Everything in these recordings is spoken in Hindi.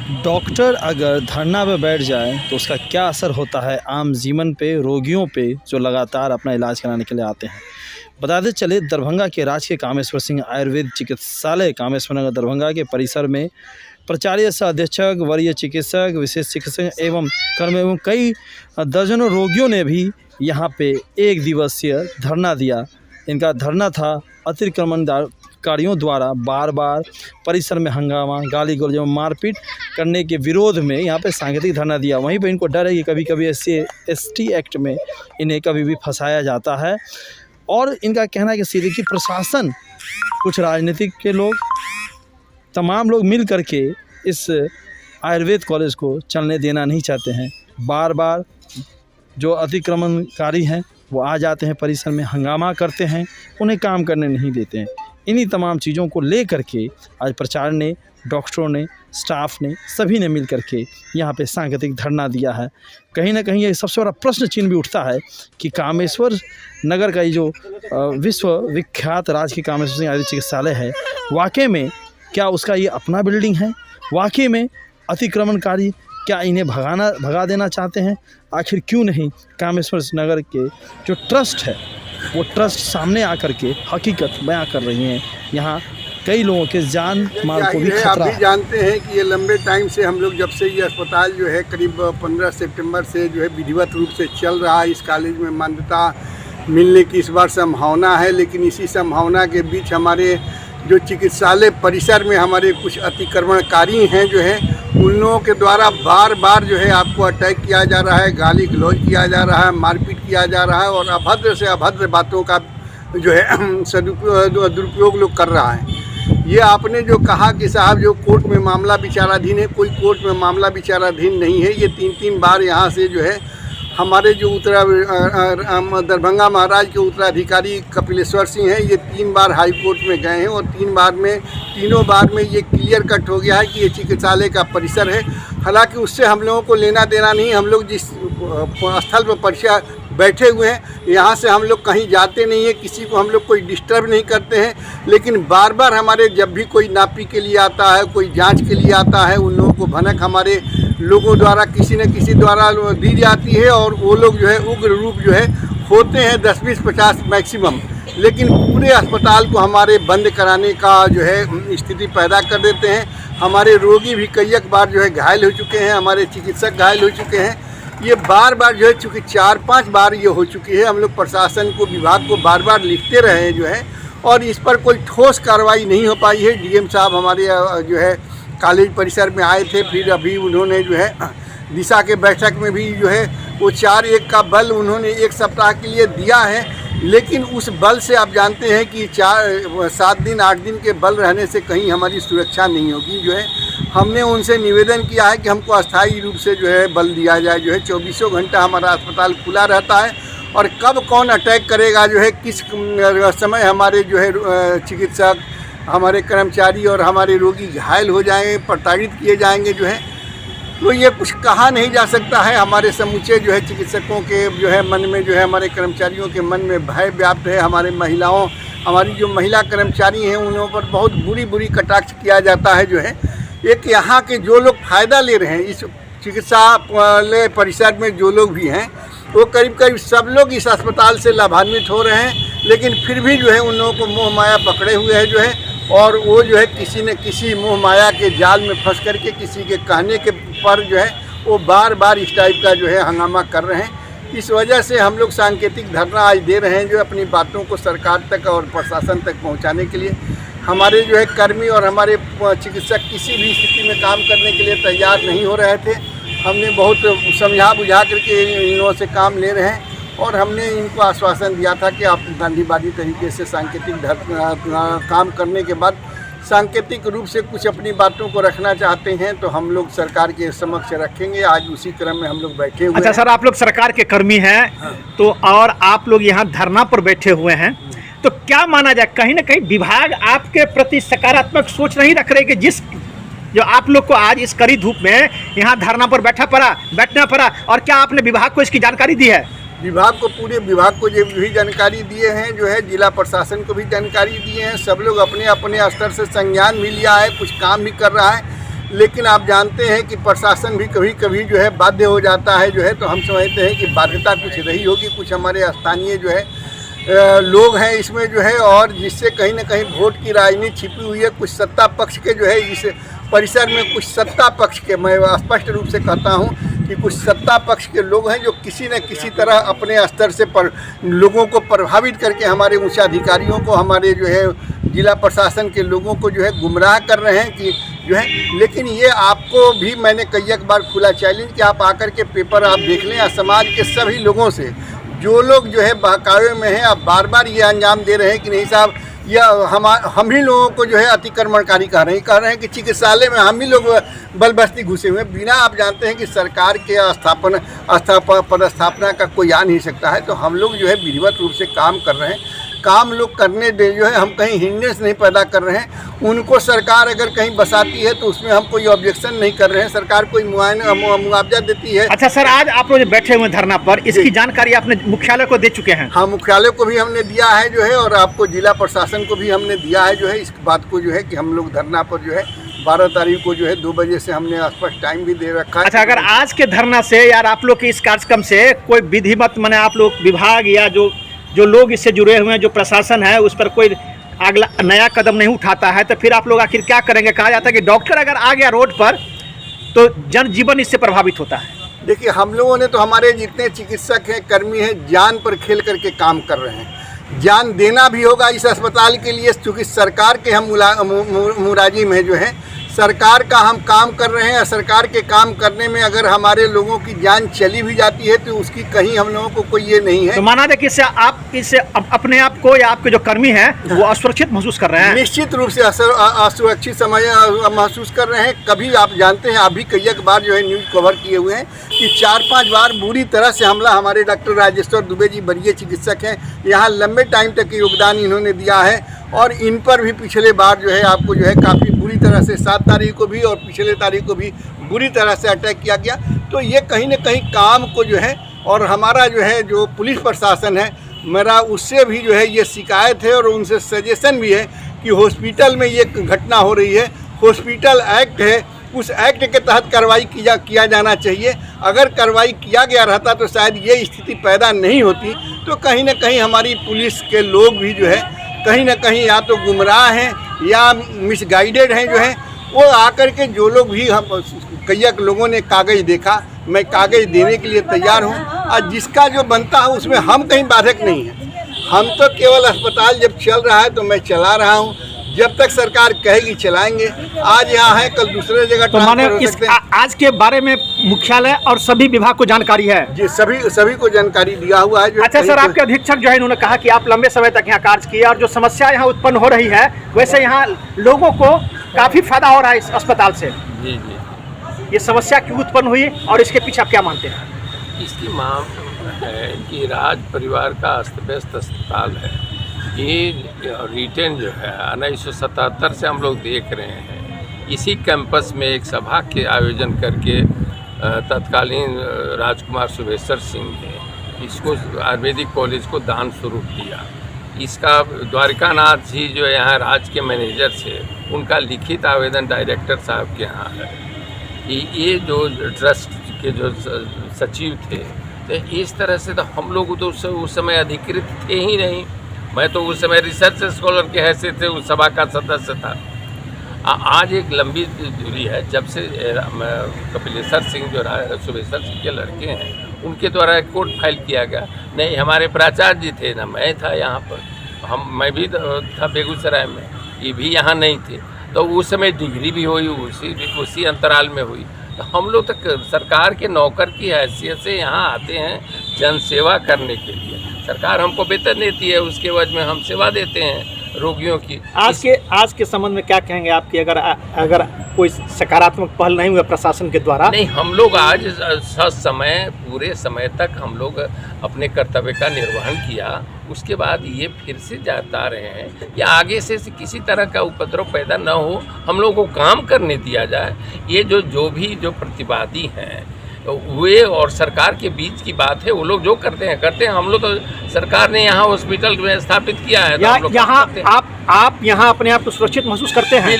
डॉक्टर अगर धरना पे बैठ जाए तो उसका क्या असर होता है आम जीवन पे, रोगियों पे जो लगातार अपना इलाज कराने के लिए आते हैं। बताते चले दरभंगा के राजकीय कामेश्वर सिंह आयुर्वेद चिकित्सालय कामेश्वर नगर दरभंगा के परिसर में प्राचार्य सह अधीक्षक, वरीय चिकित्सक, विशेष चिकित्सक एवं कर्म एवं कई दर्जनों रोगियों ने भी यहाँ पे एक दिवसीय धरना दिया। इनका धरना था अतिक्रमणकारियों द्वारा बार बार परिसर में हंगामा, गाली गलौज एवं मारपीट करने के विरोध में यहाँ पे सांकेतिक धरना दिया। वहीं पे इनको डर है कि कभी कभी SC/ST एक्ट में इन्हें कभी भी फंसाया जाता है। और इनका कहना है कि सीधे कि प्रशासन, कुछ राजनीतिक के लोग, तमाम लोग मिल करके इस आयुर्वेद कॉलेज को चलने देना नहीं चाहते हैं। बार बार जो अतिक्रमणकारी हैं वो आ जाते हैं, परिसर में हंगामा करते हैं, उन्हें काम करने नहीं देते हैं। इन्हीं तमाम चीज़ों को ले करके आज प्रचार ने, डॉक्टरों ने, स्टाफ ने, सभी ने मिल करके यहाँ पे सांकेतिक धरना दिया है। कहीं ना कहीं ये सबसे बड़ा प्रश्न चिन्ह भी उठता है कि कामेश्वर नगर का ये जो विश्व विख्यात राजकीय कामेश्वर सिंह आयुर्वेद चिकित्सालय है, वाकई में क्या उसका ये अपना बिल्डिंग है? वाकई में अतिक्रमणकारी क्या इन्हें भगा देना चाहते हैं? आखिर क्यों नहीं कामेश्वर नगर के जो ट्रस्ट है वो ट्रस्ट सामने आकर के हकीकत बयां कर रही हैं। यहाँ कई लोगों के जान माल को भी खतरा है। आप भी जानते हैं कि ये लंबे टाइम से हम लोग, जब से ये अस्पताल जो है करीब 15 सितंबर से जो है विधिवत रूप से चल रहा है, इस कॉलेज में मान्यता मिलने की इस बार संभावना है। लेकिन इसी संभावना के बीच हमारे जो चिकित्सालय परिसर में हमारे कुछ अतिक्रमणकारी हैं जो है, उन लोगों के द्वारा बार बार जो है आपको अटैक किया जा रहा है, गाली गलौज किया जा रहा है, मारपीट किया जा रहा है और अभद्र से अभद्र बातों का जो है दुरुपयोग लोग कर रहा है। ये आपने जो कहा कि साहब जो कोर्ट में मामला विचाराधीन है, कोई कोर्ट में मामला विचाराधीन नहीं है। ये 3 बार यहाँ से जो है हमारे जो दरभंगा महाराज के उत्तराधिकारी कपिलेश्वर सिंह हैं, ये 3 बार हाई कोर्ट में गए हैं और तीनों बार में ये क्लियर कट हो गया है कि ये चिकित्सालय का परिसर है। हालांकि उससे हम लोगों को लेना देना नहीं। हम लोग जिस स्थल पर परिसर बैठे हुए हैं, यहाँ से हम लोग कहीं जाते नहीं हैं, किसी को हम लोग कोई डिस्टर्ब नहीं करते हैं। लेकिन बार बार हमारे जब भी कोई नापी के लिए आता है, कोई जांच के लिए आता है, उन लोगों को भनक हमारे लोगों द्वारा किसी न किसी द्वारा दी जाती है और वो लोग जो है उग्र रूप जो है होते हैं 10, 20, 50 मैक्सिमम। लेकिन पूरे अस्पताल को हमारे बंद कराने का जो है स्थिति पैदा कर देते हैं। हमारे रोगी भी कई बार जो है घायल हो चुके हैं, हमारे चिकित्सक घायल हो चुके हैं। ये बार बार जो है चूँकि 4-5 बार ये हो चुकी है। हम लोग प्रशासन को, विभाग को बार बार लिखते रहे हैं जो है, और इस पर कोई ठोस कार्रवाई नहीं हो पाई है। DM साहब हमारे जो है कॉलेज परिसर में आए थे, फिर अभी उन्होंने जो है दिशा के बैठक में भी जो है वो 4-1 का बल उन्होंने 1 सप्ताह के लिए दिया है। लेकिन उस बल से आप जानते हैं कि 7 दिन 8 दिन के बल रहने से कहीं हमारी सुरक्षा नहीं होगी। जो है हमने उनसे निवेदन किया है कि हमको अस्थायी रूप से जो है बल दिया जाए। जो है 24 घंटा हमारा अस्पताल खुला रहता है और कब कौन अटैक करेगा, जो है किस समय हमारे जो है चिकित्सक, हमारे कर्मचारी और हमारे रोगी घायल हो जाएंगे, प्रताड़ित किए जाएंगे जो है, तो ये कुछ कहा नहीं जा सकता है। हमारे समूचे जो है चिकित्सकों के जो है मन में, जो है हमारे कर्मचारियों के मन में भय व्याप्त है। हमारी जो महिला कर्मचारी हैं उन पर बहुत बुरी कटाक्ष किया जाता है। जो है एक यहाँ के जो लोग फ़ायदा ले रहे हैं इस चिकित्सालय परिसर में, जो लोग भी हैं वो करीब सब लोग इस अस्पताल से लाभान्वित हो रहे हैं। लेकिन फिर भी जो है उन लोगों को मोह माया पकड़े हुए हैं जो है, और वो जो है किसी न किसी मोह माया के जाल में फंस करके किसी के कहने के पर जो है वो बार बार इस टाइप का जो है हंगामा कर रहे हैं। इस वजह से हम लोग सांकेतिक धरना आज दे रहे हैं, जो अपनी बातों को सरकार तक और प्रशासन तक पहुंचाने के लिए। हमारे जो है कर्मी और हमारे चिकित्सक किसी भी स्थिति में काम करने के लिए तैयार नहीं हो रहे थे। हमने बहुत समझा बुझा करके इन लोगों से काम ले रहे हैं और हमने इनको आश्वासन दिया था कि आप गांधीवादी तरीके से सांकेतिक काम करने के बाद सांकेतिक रूप से कुछ अपनी बातों को रखना चाहते हैं तो हम लोग सरकार के समक्ष रखेंगे। आज उसी क्रम में हम लोग बैठे हुए। अच्छा सर, आप लोग सरकार के कर्मी हैं। हाँ। तो और आप लोग यहाँ धरना पर बैठे हुए हैं, तो क्या माना जाए, कहीं ना कहीं विभाग आपके प्रति सकारात्मक सोच नहीं रख रहे कि जो आप लोग को आज इस कड़ी धूप में यहाँ धरना पर बैठना पड़ा, और क्या आपने विभाग को इसकी जानकारी दी है? विभाग को, पूरे विभाग को जो भी जानकारी दिए हैं, जो है जिला प्रशासन को भी जानकारी दिए हैं। सब लोग अपने अपने स्तर से संज्ञान भी लिया है, कुछ काम भी कर रहा है। लेकिन आप जानते हैं कि प्रशासन भी कभी कभी जो है बाध्य हो जाता है जो है, तो हम समझते हैं कि बाध्यता कुछ रही होगी, कुछ हमारे स्थानीय जो है लोग हैं इसमें जो है, और जिससे कहीं ना कहीं वोट की राजनीति छिपी हुई है। कुछ सत्ता पक्ष के जो है इस परिसर में, कुछ सत्ता पक्ष के, मैं स्पष्ट रूप से कहता हूं कि कुछ सत्ता पक्ष के लोग हैं जो किसी न किसी तरह अपने स्तर से लोगों को प्रभावित करके हमारे उच्च अधिकारियों को, हमारे जो है जिला प्रशासन के लोगों को जो है गुमराह कर रहे हैं कि जो है। लेकिन ये आपको भी मैंने कई एक बार खुला चैलेंज कि आप आकर के पेपर आप देख लें, समाज के सभी लोगों से, जो लोग जो है बहकावे में हैं, आप बार बार ये अंजाम दे रहे हैं कि नहीं साहब, या हम ही लोगों को जो है अतिक्रमणकारी कह रहे हैं कि चिकित्सालय में हम ही लोग बलबस्ती घुसे हुए हैं। बिना आप जानते हैं कि सरकार के पदस्थापना का कोई आ नहीं सकता है, तो हम लोग जो है विधिवत रूप से काम कर रहे हैं। काम लोग करने दे जो है, हम कहीं हिंड्रेंस नहीं पैदा कर रहे हैं। उनको सरकार अगर कहीं बसाती है तो उसमें हम कोई ऑब्जेक्शन नहीं कर रहे हैं। सरकार कोई मुआवजा देती है। अच्छा सर, आज आप लोग जो बैठे हुए धरना पर, इसकी जानकारी आपने मुख्यालय को दे चुके हैं? हाँ, मुख्यालय को भी हमने दिया है जो है, और आपको जिला प्रशासन को भी हमने दिया है जो है, इस बात को जो है कि हम लोग धरना पर जो है 12 तारीख को जो है 2 बजे से हमने स्पष्ट टाइम भी दे रखा है। अच्छा, अगर आज के धरना से यार आप लोग के इस कार्यक्रम से कोई विधिवत माने आप लोग विभाग या जो लोग इससे जुड़े हुए हैं, जो प्रशासन है, उस पर कोई अगला नया कदम नहीं उठाता है, तो फिर आप लोग आखिर क्या करेंगे? कहा जाता है कि डॉक्टर अगर आ गया रोड पर तो जनजीवन इससे प्रभावित होता है। देखिए, हम लोगों ने तो, हमारे जितने चिकित्सक हैं, कर्मी हैं, जान पर खेल करके काम कर रहे हैं। जान देना भी होगा इस अस्पताल के लिए, क्योंकि सरकार के हम मुलाजिम हैं जो है, सरकार का हम काम कर रहे हैं। सरकार के काम करने में अगर हमारे लोगों की जान चली भी जाती है तो उसकी कहीं हम लोगों को कोई ये नहीं है। तो माना जाए कि इससे अपने आप को या आपके जो कर्मी हैं वो असुरक्षित महसूस कर रहे हैं? निश्चित रूप से असुरक्षित महसूस कर रहे हैं। कभी आप जानते हैं, आप भी कई एक बार जो है न्यूज़ कवर किए हुए हैं कि 4-5 बार बुरी तरह से हमला, हमारे डॉक्टर राजेश्वर दुबे जी वरीय चिकित्सक हैं, यहाँ लंबे टाइम तक योगदान इन्होंने दिया है, और इन पर भी पिछले बार जो है आपको जो है काफ़ी बुरी तरह से 7 तारीख को भी और पिछले तारीख को भी बुरी तरह से अटैक किया गया। तो ये कहीं ना कहीं काम को जो है, और हमारा जो है जो पुलिस प्रशासन है, मेरा उससे भी जो है ये शिकायत है और उनसे सजेशन भी है कि हॉस्पिटल में ये घटना हो रही है, हॉस्पिटल एक्ट है, उस एक्ट के तहत कार्रवाई किया जाना चाहिए। अगर कार्रवाई किया गया रहता तो शायद ये स्थिति पैदा नहीं होती। तो कहीं ना कहीं हमारी पुलिस के लोग भी जो है कहीं ना कहीं या तो गुमराह हैं या मिसगाइडेड हैं जो है। वो आकर के जो लोग भी, हम कई लोगों ने कागज़ देखा, मैं कागज़ देने के लिए तैयार हूँ, और जिसका जो बनता है उसमें हम कहीं बाधक नहीं हैं। हम तो केवल अस्पताल जब चल रहा है तो मैं चला रहा हूँ, जब तक सरकार कहेगी चलाएंगे। आज यहाँ है, कल दूसरे जगह तो माने आज के बारे में मुख्यालय और सभी विभाग को जानकारी है जी, सभी को जानकारी दिया हुआ है। अच्छा सर, आपके अधीक्षक जो है इन्होंने कहा कि आप लंबे समय तक यहाँ कार्य किए, और जो समस्या यहाँ उत्पन्न हो रही है, वैसे यहाँ लोगों को काफ़ी फायदा हो रहा है इस अस्पताल से। जी, ये समस्या क्यों उत्पन्न हुई और इसके पीछे आप क्या मानते हैं? इसकी मांग है कि राज परिवार का अस्त व्यस्त अस्पताल है। ये रिटेन जो है 1977 से हम लोग देख रहे हैं। इसी कैंपस में एक सभा के आयोजन करके तत्कालीन राजकुमार सुभेश्वर सिंह ने इसको आयुर्वेदिक कॉलेज को दान स्वरूप दिया। इसका द्वारिकानाथ जी जो यहाँ राज के मैनेजर से, उनका लिखित आवेदन डायरेक्टर साहब के यहाँ है। ये जो ट्रस्ट के जो सचिव थे, तो इस तरह से तो हम लोग तो उस समय अधिकृत थे ही नहीं। मैं तो उस समय रिसर्च स्कॉलर के हैसियत से उस सभा का सदस्य था। आज एक लंबी दूरी है जब से कपिलेश्वर सिंह जो सुभेश्वर सिंह के लड़के हैं, उनके द्वारा कोर्ट फाइल किया गया। नहीं, हमारे प्राचार्य जी थे ना, मैं था यहाँ पर, मैं भी था बेगूसराय में, ये भी यहाँ नहीं थे। तो उस समय डिग्री भी हुई, उसी अंतराल में हुई। तो हम लोग तक सरकार के नौकर की हैसियत से यहाँ आते हैं जन सेवा करने के लिए। सरकार हमको वेतन देती है, उसके वजह में हम सेवा देते हैं रोगियों की। आज के संबंध में क्या कहेंगे आपकी, अगर कोई सकारात्मक पहल नहीं हुआ प्रशासन के द्वारा? नहीं, हम लोग आज समय पूरे समय तक हम लोग अपने कर्तव्य का निर्वहन किया। उसके बाद ये फिर से जाता रहे हैं या आगे से किसी तरह का उपद्रव पैदा न हो, हम लोगों को काम करने दिया जाए। ये जो भी प्रतिवादी हैं वे और सरकार के बीच की बात है। वो लोग जो करते हैं। हम लोग तो सरकार ने यहाँ हॉस्पिटल में स्थापित किया है, तो यहाँ आप यहाँ अपने आप को सुरक्षित महसूस करते हैं?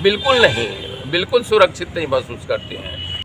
बिल्कुल नहीं, बिल्कुल सुरक्षित नहीं महसूस करते हैं।